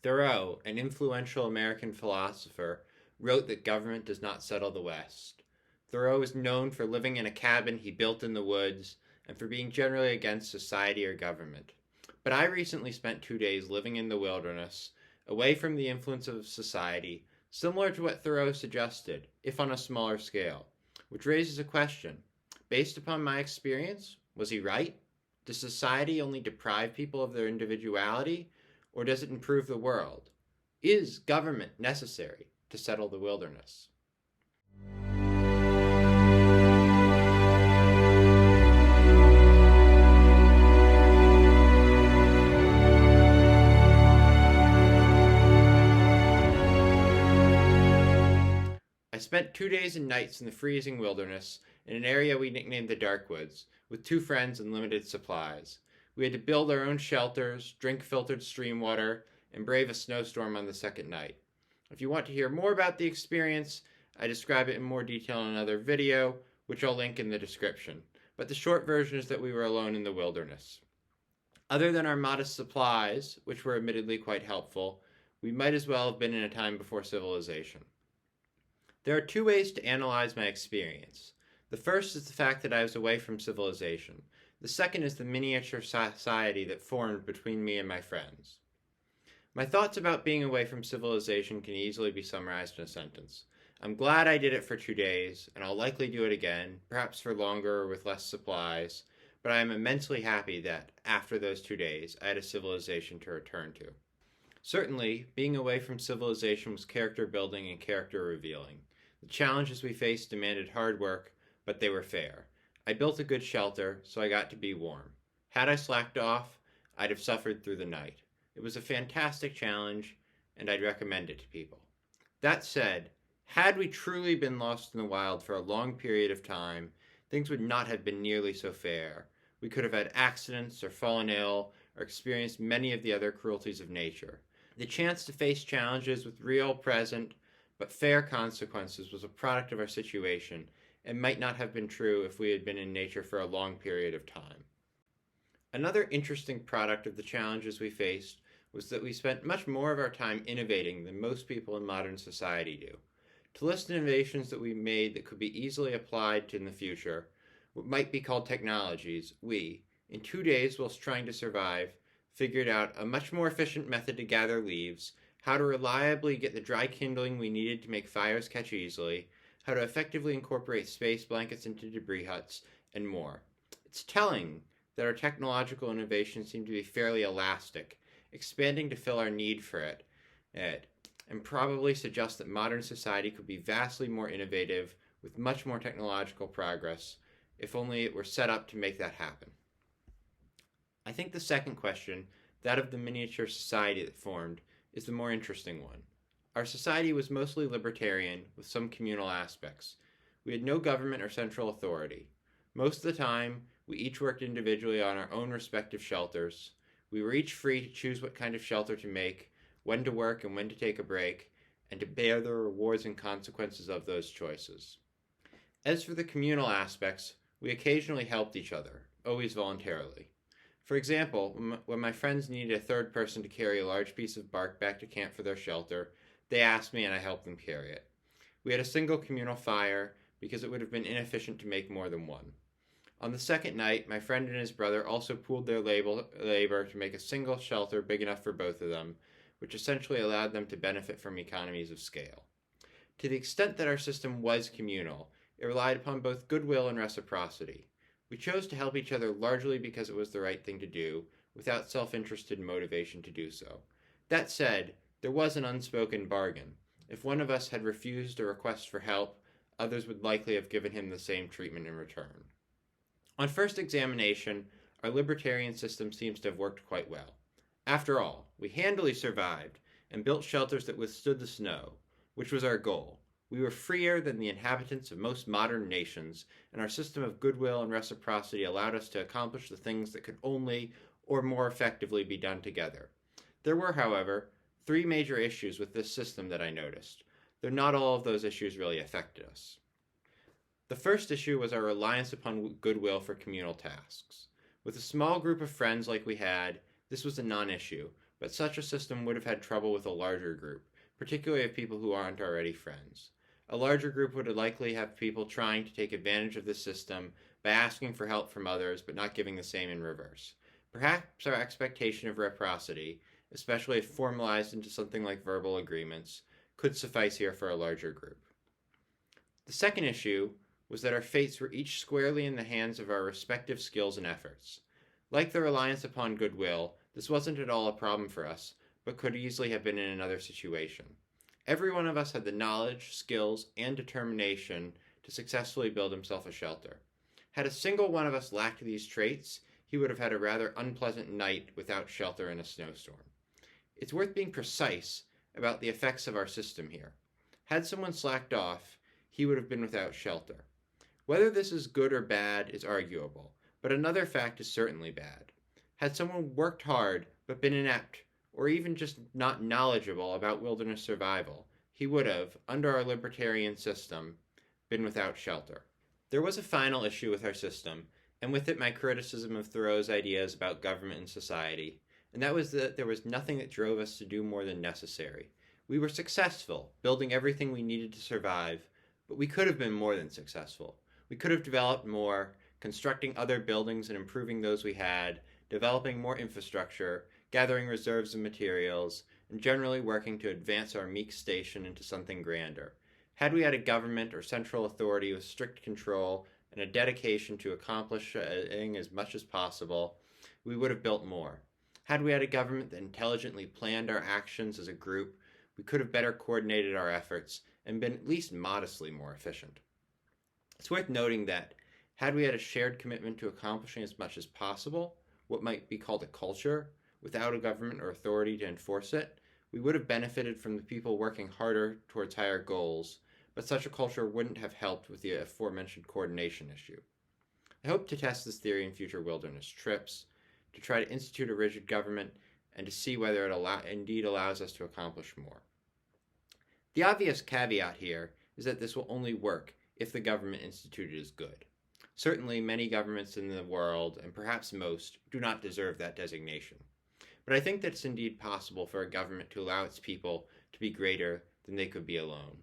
Thoreau, an influential American philosopher, wrote that government does not settle the West. Thoreau is known for living in a cabin he built in the woods and for being generally against society or government. But I recently spent 2 days living in the wilderness, away from the influence of society, similar to what Thoreau suggested, if on a smaller scale, which raises a question. Based upon my experience, was he right? Does society only deprive people of their individuality, or does it improve the world? Is government necessary to settle the wilderness? I spent 2 days and nights in the freezing wilderness in an area we nicknamed the Darkwoods, with 2 friends and limited supplies. We had to build our own shelters, drink filtered stream water, and brave a snowstorm on the second night. If you want to hear more about the experience, I describe it in more detail in another video, which I'll link in the description. But the short version is that we were alone in the wilderness. Other than our modest supplies, which were admittedly quite helpful, we might as well have been in a time before civilization. There are 2 ways to analyze my experience. The first is the fact that I was away from civilization. The second is the miniature society that formed between me and my friends. My thoughts about being away from civilization can easily be summarized in a sentence. I'm glad I did it for 2 days, and I'll likely do it again, perhaps for longer or with less supplies, but I am immensely happy that, after those 2 days, I had a civilization to return to. Certainly, being away from civilization was character building and character revealing. The challenges we faced demanded hard work, but they were fair. I built a good shelter, so I got to be warm. Had I slacked off, I'd have suffered through the night. It was a fantastic challenge, and I'd recommend it to people. That said, had we truly been lost in the wild for a long period of time, things would not have been nearly so fair. We could have had accidents or fallen ill or experienced many of the other cruelties of nature. The chance to face challenges with real, present, but fair consequences was a product of our situation and might not have been true if we had been in nature for a long period of time. Another interesting product of the challenges we faced was that we spent much more of our time innovating than most people in modern society do. To list innovations that we made that could be easily applied to in the future, what might be called technologies, we, in 2 days whilst trying to survive, figured out a much more efficient method to gather leaves, how to reliably get the dry kindling we needed to make fires catch easily, how to effectively incorporate space blankets into debris huts, and more. It's telling that our technological innovations seem to be fairly elastic, expanding to fill our need for it, and probably suggest that modern society could be vastly more innovative with much more technological progress, if only it were set up to make that happen. I think the second question, that of the miniature society that formed, is the more interesting one. Our society was mostly libertarian, with some communal aspects. We had no government or central authority. Most of the time, we each worked individually on our own respective shelters. We were each free to choose what kind of shelter to make, when to work and when to take a break, and to bear the rewards and consequences of those choices. As for the communal aspects, we occasionally helped each other, always voluntarily. For example, when my friends needed a third person to carry a large piece of bark back to camp for their shelter, they asked me and I helped them carry it. We had a single communal fire because it would have been inefficient to make more than one. On the second night, my friend and his brother also pooled their labor to make a single shelter big enough for both of them, which essentially allowed them to benefit from economies of scale. To the extent that our system was communal, it relied upon both goodwill and reciprocity. We chose to help each other largely because it was the right thing to do, without self-interested motivation to do so. That said, there was an unspoken bargain. If one of us had refused a request for help, others would likely have given him the same treatment in return. On first examination, our libertarian system seems to have worked quite well. After all, we handily survived and built shelters that withstood the snow, which was our goal. We were freer than the inhabitants of most modern nations, and our system of goodwill and reciprocity allowed us to accomplish the things that could only, or more effectively, be done together. There were, however, 3 major issues with this system that I noticed, though not all of those issues really affected us. The first issue was our reliance upon goodwill for communal tasks. With a small group of friends like we had, this was a non-issue, but such a system would have had trouble with a larger group, particularly of people who aren't already friends. A larger group would likely have people trying to take advantage of the system by asking for help from others but not giving the same in reverse. Perhaps our expectation of reciprocity, especially if formalized into something like verbal agreements, could suffice here for a larger group. The second issue was that our fates were each squarely in the hands of our respective skills and efforts. Like the reliance upon goodwill, this wasn't at all a problem for us, but could easily have been in another situation. Every one of us had the knowledge, skills, and determination to successfully build himself a shelter. Had a single one of us lacked these traits, he would have had a rather unpleasant night without shelter in a snowstorm. It's worth being precise about the effects of our system here. Had someone slacked off, he would have been without shelter. Whether this is good or bad is arguable, but another fact is certainly bad. Had someone worked hard but been inept, or even just not knowledgeable about wilderness survival, he would have, under our libertarian system, been without shelter. There was a final issue with our system, and with it my criticism of Thoreau's ideas about government and society, and that was that there was nothing that drove us to do more than necessary. We were successful, building everything we needed to survive, but we could have been more than successful. We could have developed more, constructing other buildings and improving those we had, developing more infrastructure, gathering reserves of materials, and generally working to advance our meek station into something grander. Had we had a government or central authority with strict control and a dedication to accomplishing as much as possible, we would have built more. Had we had a government that intelligently planned our actions as a group, we could have better coordinated our efforts and been at least modestly more efficient. It's worth noting that, had we had a shared commitment to accomplishing as much as possible, what might be called a culture, without a government or authority to enforce it, we would have benefited from the people working harder towards higher goals, but such a culture wouldn't have helped with the aforementioned coordination issue. I hope to test this theory in future wilderness trips, to try to institute a rigid government, and to see whether it indeed allows us to accomplish more. The obvious caveat here is that this will only work if the government instituted is good. Certainly, many governments in the world, and perhaps most, do not deserve that designation. But I think that it's indeed possible for a government to allow its people to be greater than they could be alone.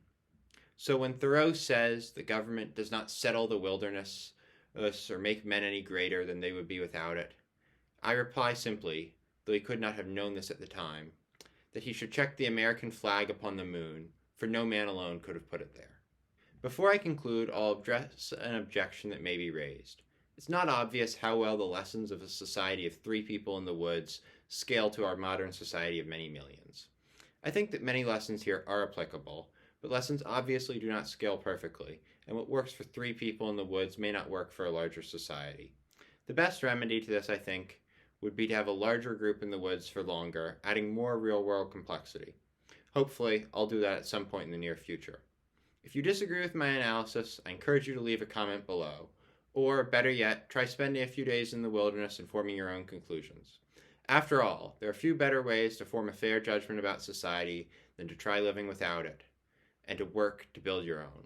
So when Thoreau says the government does not settle the wilderness or make men any greater than they would be without it, I reply simply, though he could not have known this at the time, that he should check the American flag upon the moon, for no man alone could have put it there. Before I conclude, I'll address an objection that may be raised. It's not obvious how well the lessons of a society of 3 people in the woods scale to our modern society of many millions. I think that many lessons here are applicable, but lessons obviously do not scale perfectly, and what works for 3 people in the woods may not work for a larger society. The best remedy to this, I think, would be to have a larger group in the woods for longer, adding more real-world complexity. Hopefully, I'll do that at some point in the near future. If you disagree with my analysis, I encourage you to leave a comment below, or, better yet, try spending a few days in the wilderness and forming your own conclusions. After all, there are few better ways to form a fair judgment about society than to try living without it, and to work to build your own.